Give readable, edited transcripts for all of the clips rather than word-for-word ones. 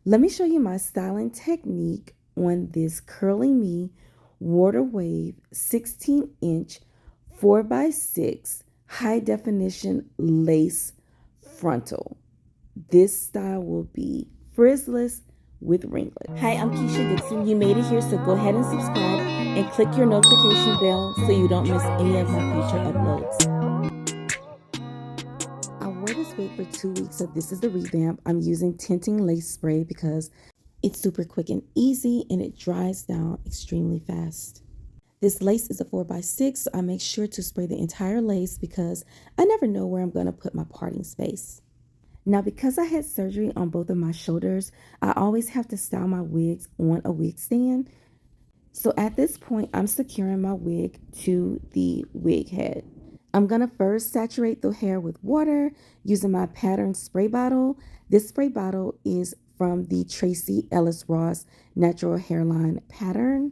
Let me show you my styling technique on this Curly Me Water Wave 16-inch 4x6 high definition lace frontal. This style will be frizzless with ringlets. Hi, I'm Keisha Dixon. You made it here, so go ahead and subscribe and click your notification bell so you don't miss any of my future uploads. I wore this wig for 2 weeks, so this is the revamp. I'm using tinting lace spray because it's super quick and easy and it dries down extremely fast. This lace is a 4x6, so I make sure to spray the entire lace because I never know where I'm going to put my parting space. Now, because I had surgery on both of my shoulders, I always have to style my wigs on a wig stand. So at this point, I'm securing my wig to the wig head. I'm going to first saturate the hair with water using my pattern spray bottle. This spray bottle is from the Tracy Ellis Ross Natural Hairline pattern.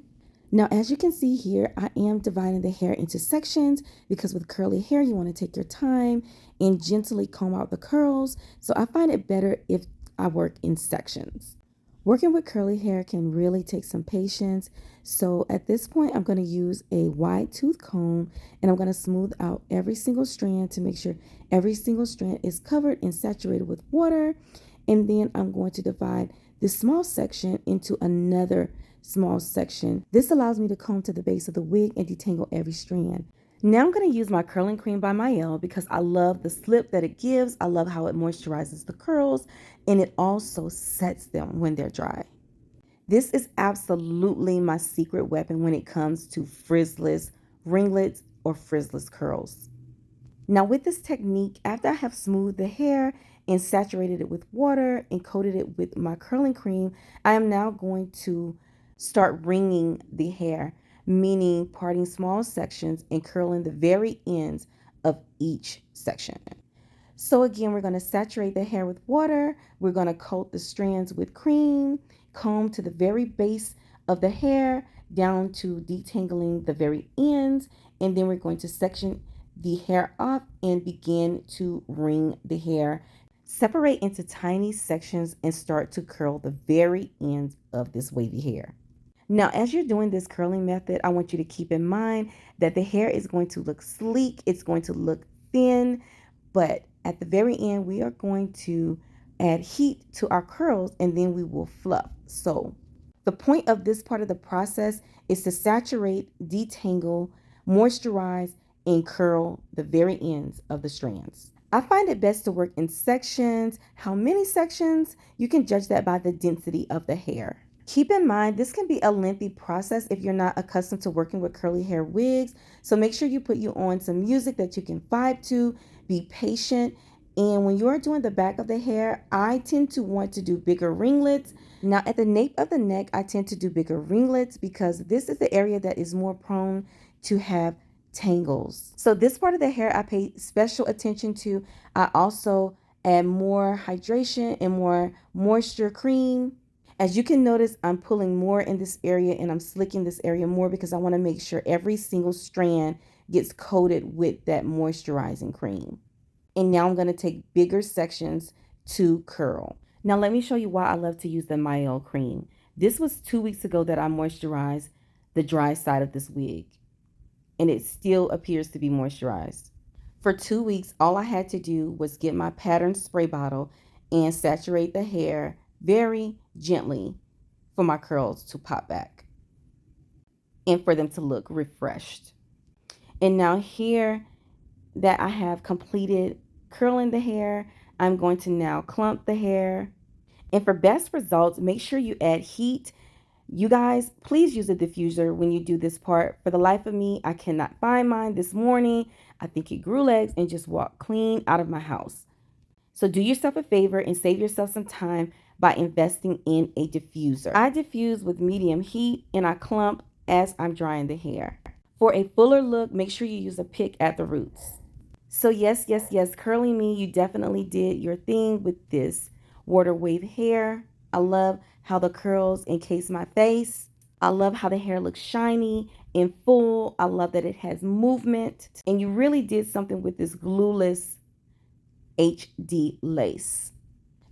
Now, as you can see here, I am dividing the hair into sections because with curly hair, you want to take your time and gently comb out the curls. So I find it better if I work in sections. Working with curly hair can really take some patience. So at this point, I'm going to use a wide tooth comb and I'm going to smooth out every single strand to make sure every single strand is covered and saturated with water. And then I'm going to divide this small section into another small section. This allows me to comb to the base of the wig and detangle every strand. Now I'm going to use my curling cream by Mael because I love the slip that it gives. I love how it moisturizes the curls and it also sets them when they're dry. This is absolutely my secret weapon when it comes to frizzless ringlets or frizzless curls. Now with this technique, after I have smoothed the hair and saturated it with water and coated it with my curling cream, I am now going to start wringing the hair, meaning parting small sections and curling the very ends of each section. So again, we're going to saturate the hair with water. We're going to coat the strands with cream, comb to the very base of the hair down to detangling the very ends, and then we're going to section the hair off and begin to wring the hair. Separate into tiny sections and start to curl the very ends of this wavy hair. Now, as you're doing this curling method, I want you to keep in mind that the hair is going to look sleek. It's going to look thin, but at the very end, we are going to add heat to our curls and then we will fluff. So the point of this part of the process is to saturate, detangle, moisturize, and curl the very ends of the strands. I find it best to work in sections. How many sections? You can judge that by the density of the hair. Keep in mind, this can be a lengthy process if you're not accustomed to working with curly hair wigs. So make sure you put you on some music that you can vibe to, be patient. And when you're doing the back of the hair, I tend to want to do bigger ringlets. Now at the nape of the neck, I tend to do bigger ringlets because this is the area that is more prone to have tangles. So this part of the hair I pay special attention to. I also add more hydration and more moisture cream. As you can notice, I'm pulling more in this area and I'm slicking this area more because I want to make sure every single strand gets coated with that moisturizing cream. And now I'm going to take bigger sections to curl. Now let me show you why I love to use the Mael cream. This was 2 weeks ago that I moisturized the dry side of this wig, and it still appears to be moisturized. For 2 weeks, all I had to do was get my pattern spray bottle and saturate the hair very gently for my curls to pop back and for them to look refreshed. And now here that I have completed curling the hair, I'm going to now clump the hair. And for best results, make sure you add heat. You guys, please use a diffuser when you do this part. For the life of me, I cannot find mine this morning. I think it grew legs and just walked clean out of my house. So do yourself a favor and save yourself some time by investing in a diffuser. I diffuse with medium heat and I clump as I'm drying the hair. For a fuller look, make sure you use a pick at the roots. So yes, Curly Me, you definitely did your thing with this water wave hair. I love how the curls encase my face. I love how the hair looks shiny and full. I love that it has movement. And you really did something with this glueless HD lace.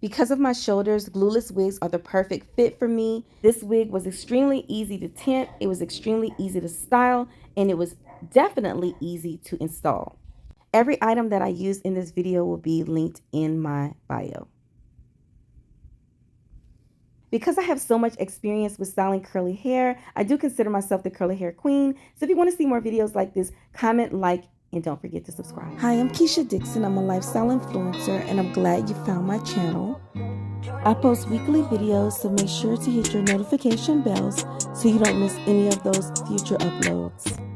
Because of my shoulders, glueless wigs are the perfect fit for me. This wig was extremely easy to tint, it was extremely easy to style, and it was definitely easy to install. Every item that I used in this video will be linked in my bio. Because I have so much experience with styling curly hair, I do consider myself the curly hair queen. So if you want to see more videos like this, comment, like, and don't forget to subscribe. Hi, I'm Keisha Dixon. I'm a lifestyle influencer, and I'm glad you found my channel. I post weekly videos, so make sure to hit your notification bells so you don't miss any of those future uploads.